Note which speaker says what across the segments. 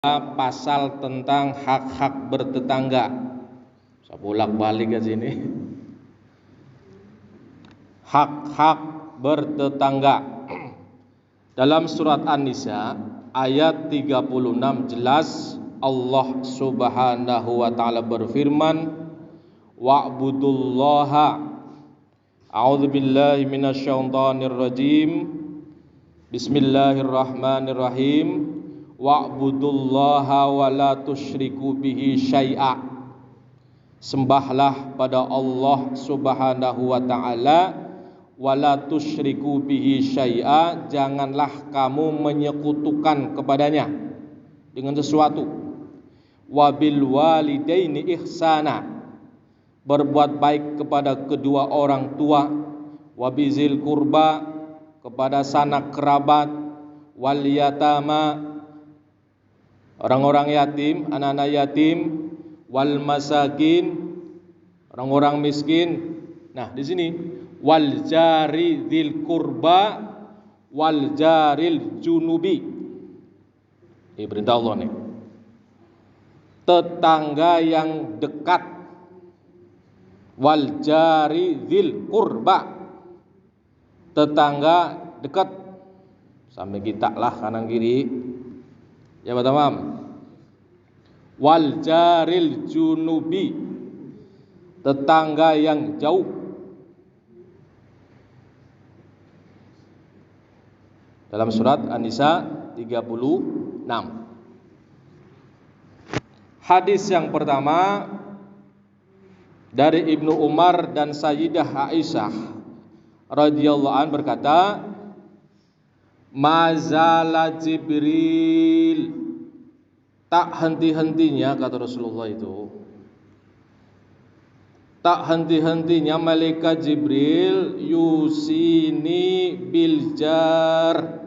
Speaker 1: pasal tentang hak-hak bertetangga. Saya bolak-balik ke sini. Hak-hak bertetangga. Dalam surat An-Nisa ayat 36 jelas Allah Subhanahu wa taala berfirman, wa'budullaha. A'udzubillahi minasyaitonir rajim. Bismillahirrahmanirrahim. Wa'budullaha wa la tusyriku bihi syai'a. Sembahlah pada Allah Subhanahu wa taala, wa la tusyriku bihi syai'a, janganlah kamu menyekutukan kepadanya dengan sesuatu. Wa bil walidaini ihsana, berbuat baik kepada kedua orang tua. Wa bizil kurba, kepada sanak kerabat. Wal yatama, orang-orang yatim, anak-anak yatim. Wal masakin, orang-orang miskin. Nah, di sini wal jari dzil kurba wal jaril junubi. Ini perintah Allah nih. Tetangga yang dekat. Wal jari dzil kurba, tetangga dekat. Sampai kita lah kanan kiri. Ya Pak Tamam. Wal jaril junubi, tetangga yang jauh. Dalam surat An-Nisa 36. Hadis yang pertama dari Ibnu Umar dan Sayyidah Aisyah radhiyallahu an berkata, mazala Jibril, tak henti-hentinya, kata Rasulullah itu, tak henti-hentinya malaikat Jibril yusini biljar,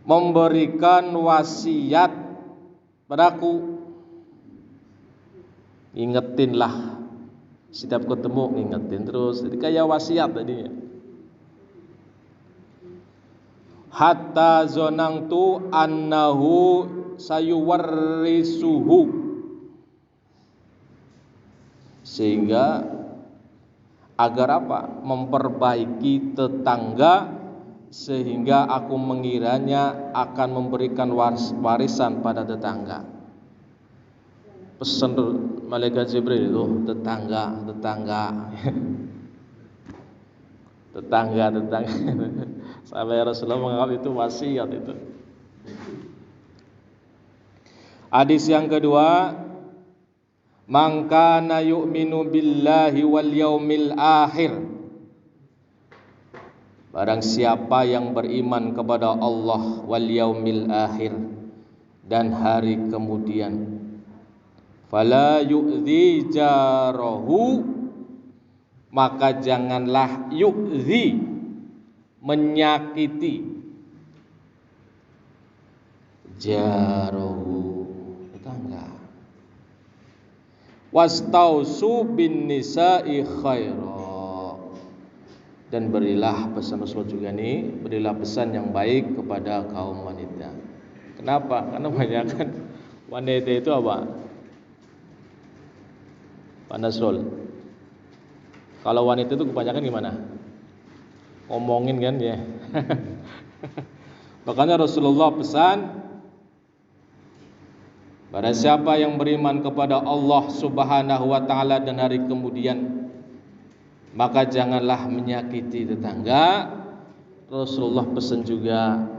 Speaker 1: memberikan wasiat padaku. Ingetinlah, setiap ketemu ngingetin terus, jadi kayak wasiat tadinya. Hatta zonangtu annahu sayuwarrisuhu, sehingga agar apa? Memperbaiki tetangga, sehingga aku mengiranya akan memberikan warisan pada tetangga. Pesan malaikat Jibril itu, tetangga sampai Rasulullah menganggap itu wasiat itu. Hadis yang kedua, man kana yu'minu billahi wal yaumil akhir, barang siapa yang beriman kepada Allah wal yaumil akhir dan hari kemudian, fala yu'dhi jarahu, maka janganlah yu'dhi, menyakiti, jarahu, tetangga. Wastausu bin nisa'i khaira, dan berilah, pesan Rasul juga nih, berilah pesan yang baik kepada kaum wanita. Kenapa? Karena kebanyakan wanita itu apa? Pak Nasrul, kalau wanita itu kebanyakan gimana? Ngomongin kan ya. Makanya Rasulullah pesan, pada siapa yang beriman kepada Allah Subhanahu wa taala dan hari kemudian, maka janganlah menyakiti tetangga. Rasulullah pesan juga,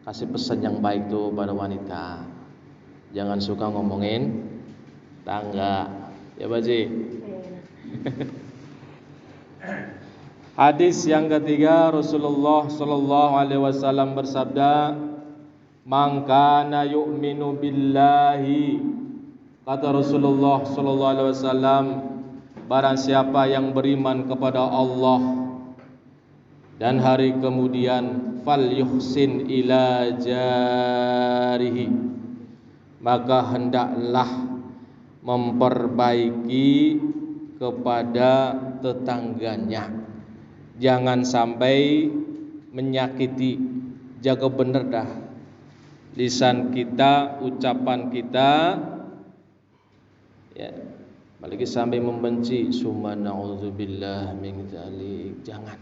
Speaker 1: kasih pesan yang baik tuh pada wanita. Jangan suka ngomongin tangga. Ya Baji. Hadis yang ketiga, Rasulullah sallallahu alaihi wasallam bersabda, man kana yu'minu billahi, kata Rasulullah sallallahu alaihi wasallam, barang siapa yang beriman kepada Allah dan hari kemudian, fal yuhsin ila jarihi, maka hendaklah memperbaiki kepada tetangganya. Jangan sampai menyakiti, jaga bener dah. lisan kita, ucapan kita, ya, apalagi sampai membenci, summa na'udzubillah min dzalik. Jangan.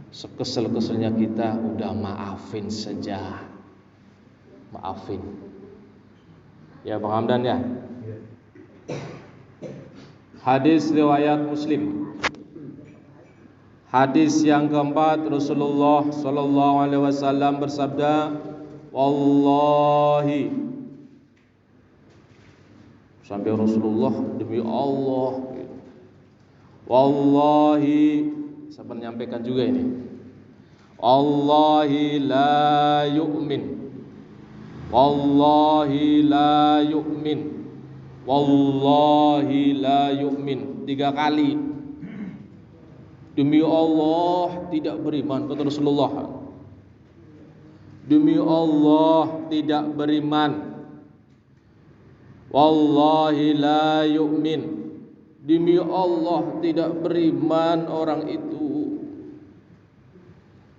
Speaker 1: Sekesel-keselnya kita udah maafin saja. Maafin. Ya Bang Hamdan ya. Hadis riwayat Muslim. Hadis yang keempat, Rasulullah sallallahu alaihi wasallam bersabda, wallahi, sampai Rasulullah, demi Allah, wallahi, saya menyampaikan juga ini, wallahi la yu'min, wallahi la yu'min, wallahi la yu'min, 3 kali. Demi Allah tidak beriman, kata Rasulullah. Demi Allah tidak beriman. Wallahi la yu'min. Demi Allah tidak beriman orang itu.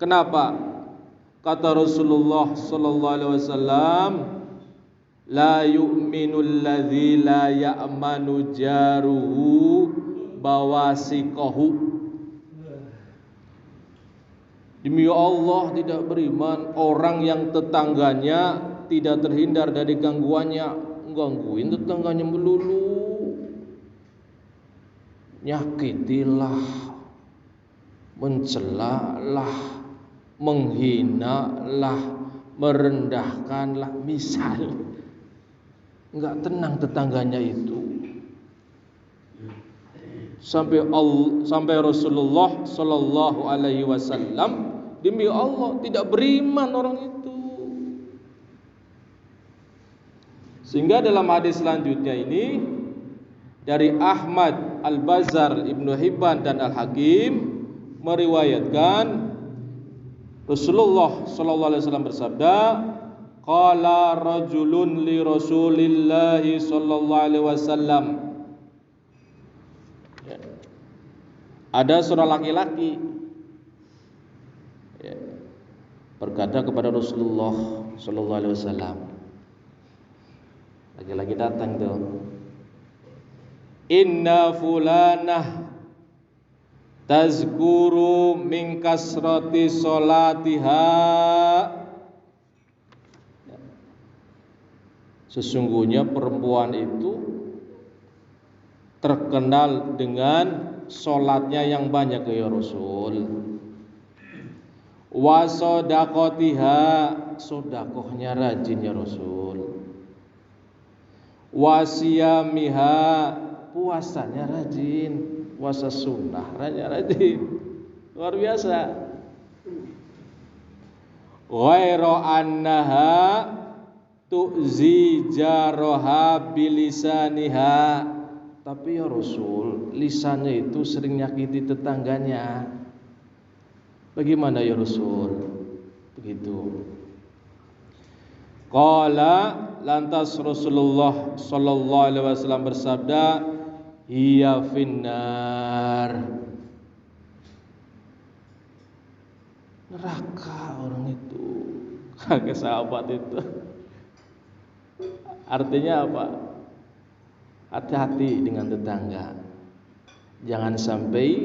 Speaker 1: Kenapa? Kata Rasulullah sallallahu alaihi wasallam, la yu'minul ladzi la ya'manu jaruhu bawasiqahu. Demi Allah tidak beriman orang yang tetangganya tidak terhindar dari gangguannya. Gangguin tetangganya melulu, nyakitilah, mencelalah, menghinalah, merendahkanlah, misal. Enggak tenang tetangganya itu. Sampai Rasulullah sallallahu alaihi wasallam, demi Allah tidak beriman orang itu. Sehingga dalam hadis selanjutnya ini dari Ahmad, Al-Bazzar, Ibnu Hibban dan Al-Hakim meriwayatkan Rasulullah sallallahu alaihi wasallam bersabda, qala rajulun li Rasulillah sallallahu alaihi wasallam. Ada seorang laki-laki berkata kepada Rasulullah sallallahu alaihi wasallam. Lagi-lagi datang tuh. Inna fulanah tazkuru min kasrati salatiha. Sesungguhnya perempuan itu terkenal dengan salatnya yang banyak ya Rasul. Wa shadaqatiha, sedekahnya rajin ya Rasul. Wa siyamiha, puasanya rajin, puasa sunnah rajin, luar biasa. Ghairu annaha tu'zi jaraha bilisaniha, tapi ya Rasul, lisannya itu sering nyakiti tetangganya. Bagaimana ya Rasul? Begitu. Qala, lantas Rasulullah sallallahu alaihi wasallam bersabda, hiya finnar. Neraka orang itu. Kagak sahabat itu. Artinya apa? Hati-hati dengan tetangga. Jangan sampai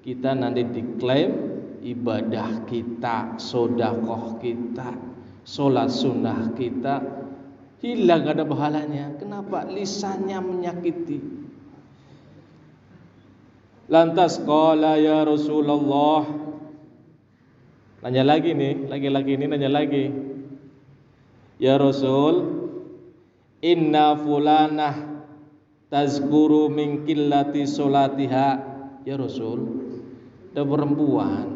Speaker 1: kita nanti diklaim ibadah kita, sedekah kita, sholat sunnah kita hilang, gak ada pahalanya. Kenapa? Lisannya menyakiti. Lantas qala ya Rasulullah, nanya lagi nih, laki-laki ini nanya lagi, ya Rasul, inna fulanah tazkuru min qillati sholatiha. Ya Rasul, ada perempuan,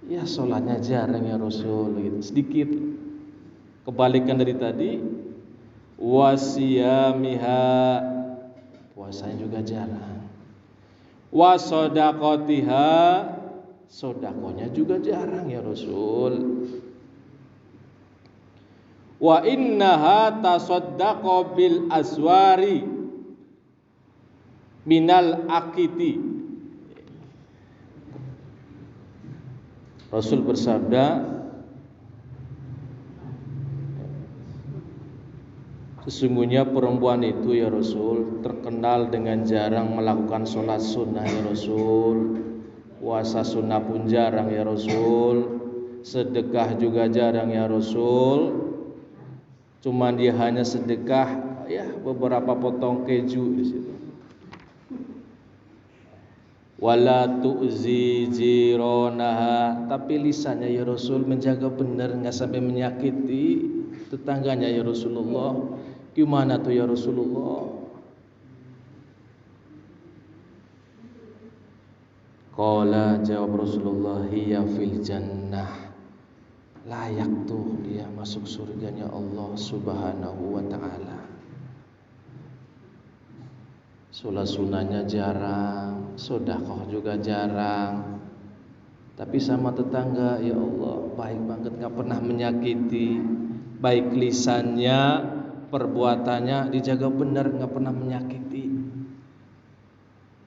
Speaker 1: ya sholatnya jarang ya Rasul, gitu, sedikit. Kebalikan dari tadi, wasiyamiha, puasanya juga jarang. Wasodaqatiha, sodakonya juga jarang ya Rasul. Wa innaha tasaddaqa bil aswari minal akiti. Rasul bersabda, Sesungguhnya perempuan itu ya Rasul terkenal dengan jarang melakukan sholat sunnah ya Rasul, puasa sunnah pun jarang ya Rasul, sedekah juga jarang ya Rasul. Cuman dia hanya sedekah ya beberapa potong keju di situ. Wala tu'zi jironaha, tapi lisannya ya Rasul menjaga benar, enggak sampai menyakiti tetangganya ya Rasulullah. Gimana tuh ya Rasulullah? Qala, jawab Rasulullah, hiya fil jannah, layak tuh dia masuk surganya Allah Subhanahu wa ta'ala. Sholat sunnahnya jarang, sedekah juga jarang, tapi sama tetangga ya Allah baik banget, gak pernah menyakiti. Baik lisannya, perbuatannya dijaga benar, gak pernah menyakiti.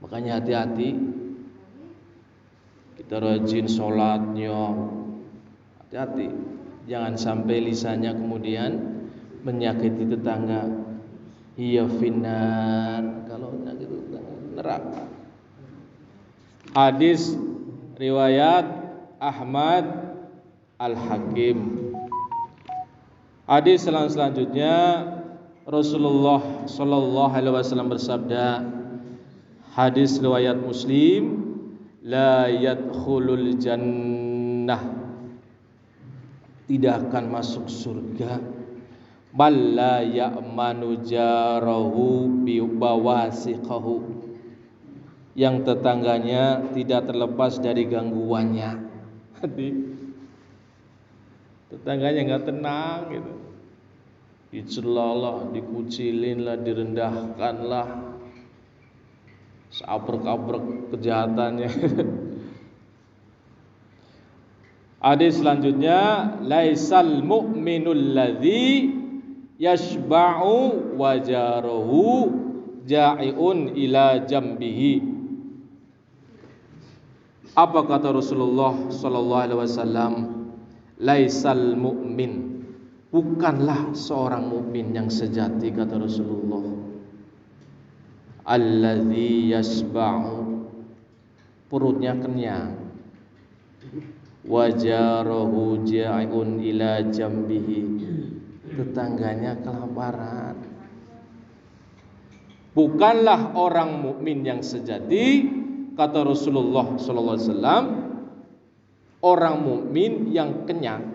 Speaker 1: Makanya hati-hati, kita rajin sholatnya, hati-hati, jangan sampai lisannya kemudian menyakiti tetangga. Iya finnar, kalau menyakiti tetangga neraka. Hadis riwayat Ahmad Al-Hakim. Hadis selanjutnya, Rasulullah sallallahu alaihi wasallam bersabda, hadis riwayat Muslim, la yadkhulul jannah, tidak akan masuk surga, balla ya'manu jarahu bi bawasiqahu, yang tetangganya tidak terlepas dari gangguannya. Tetangganya enggak tenang gitu. Dicelalah, dikucilin lah, direndahkan lah, seabrek-abrek kejahatannya. Hadis selanjutnya, laisal mu'minul ladzi yashba'u wajaruhu ja'iun ila jambihi. Apa kata Rasulullah sallallahu alaihi wasallam? Laisal mu'min, bukanlah seorang mukmin yang sejati, kata Rasulullah, alladzi yashba'u, perutnya kenyang, wajarahu ja'iun ila jambihi, tetangganya kelaparan. Bukanlah orang mukmin yang sejati, kata Rasulullah sallallahu alaihi wasallam, orang mukmin yang kenyang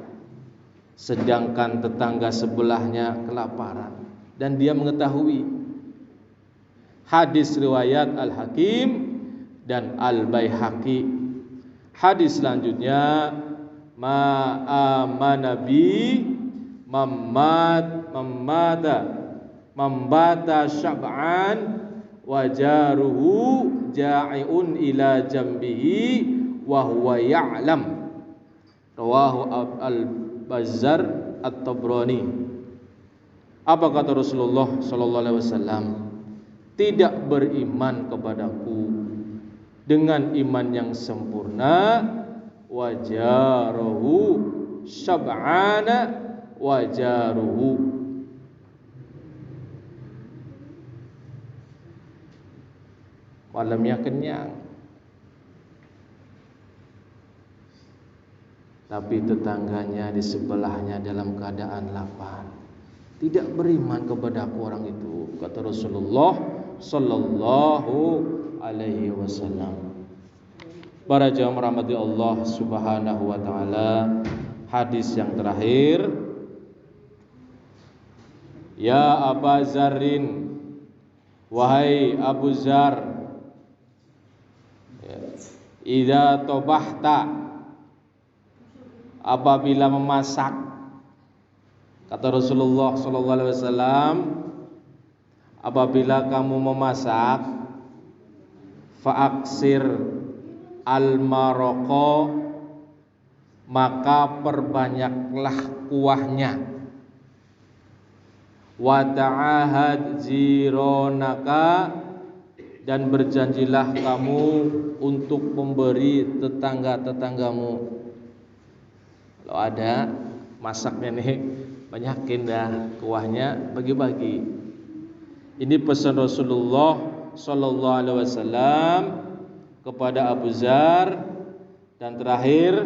Speaker 1: sedangkan tetangga sebelahnya kelaparan dan dia mengetahui. Hadis riwayat Al-Hakim dan Al-Baihaqi. Hadis selanjutnya, ma'amana bi mambata syab'an wajaruhu ja'iun ila jambihi wa huwa ya'lam, rawahu Al-Bazzar At-Tabrani. Apa kata Rasulullah sallallahu alaihi wasallam? Tidak beriman kepadaku dengan iman yang sempurna, wajaruhu syab'ana wajaruhu, malamnya kenyang tapi tetangganya di sebelahnya dalam keadaan lapar. Tidak beriman kepadaku orang itu, kata Rasulullah sallallahu alaihi wasallam. Para jamaah rahmati Allah Subhanahu wa taala, hadis yang terakhir, ya Aba Zarrin, wahai Abu Zar, idza tobahta, apabila memasak, kata Rasulullah sallallahu alaihi wasallam, apabila kamu memasak, fa'aksir al-maroko, maka perbanyaklah kuahnya, wa ta'ahad jironaka, dan berjanjilah kamu untuk memberi tetangga-tetanggamu. Kalau ada masaknya nih banyakin dah kuahnya, bagi-bagi. Ini pesan Rasulullah sallallahu alaihi wasallam kepada Abu Dzar. Dan terakhir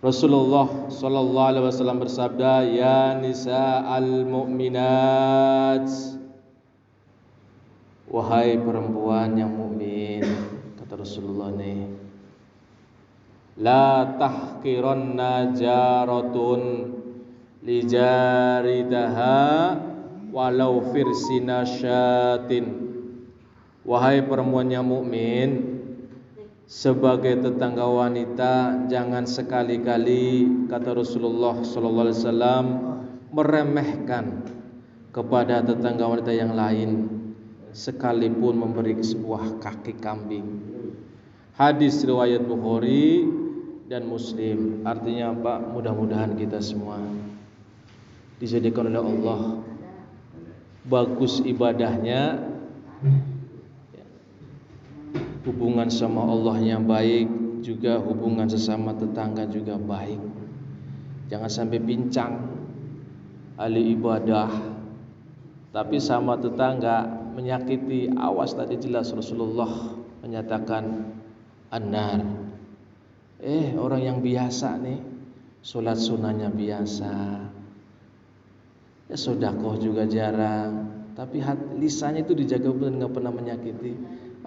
Speaker 1: Rasulullah sallallahu alaihi wasallam bersabda, ya nisa'al mu'minat, wahai perempuan yang mukmin, kata Rasulullah nih, la tahqiranna jaratun li jaritaha walau firsina syatin. Wahai perempuan yang mukmin, sebagai tetangga wanita jangan sekali-kali, kata Rasulullah sallallahu alaihi wasallam, meremehkan kepada tetangga wanita yang lain sekalipun memberi sebuah kaki kambing. Hadis riwayat Bukhari dan Muslim. Artinya apa? Mudah-mudahan kita semua dijadikan oleh Allah bagus ibadahnya, hubungan sama Allahnya baik, juga hubungan sesama tetangga juga baik. Jangan sampai pincang ahli ibadah tapi sama tetangga menyakiti. Awas, tadi jelas Rasulullah menyatakan annar. Orang yang biasa nih, sholat sunnahnya biasa, ya sedekah juga jarang, tapi lisannya itu dijaga benar, nggak pernah menyakiti.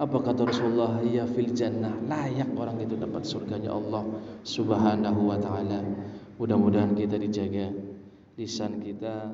Speaker 1: Apa kata Rasulullah? Ya fil jannah, layak orang itu dapat surganya Allah Subhanahu wa taala. Mudah-mudahan kita dijaga lisan kita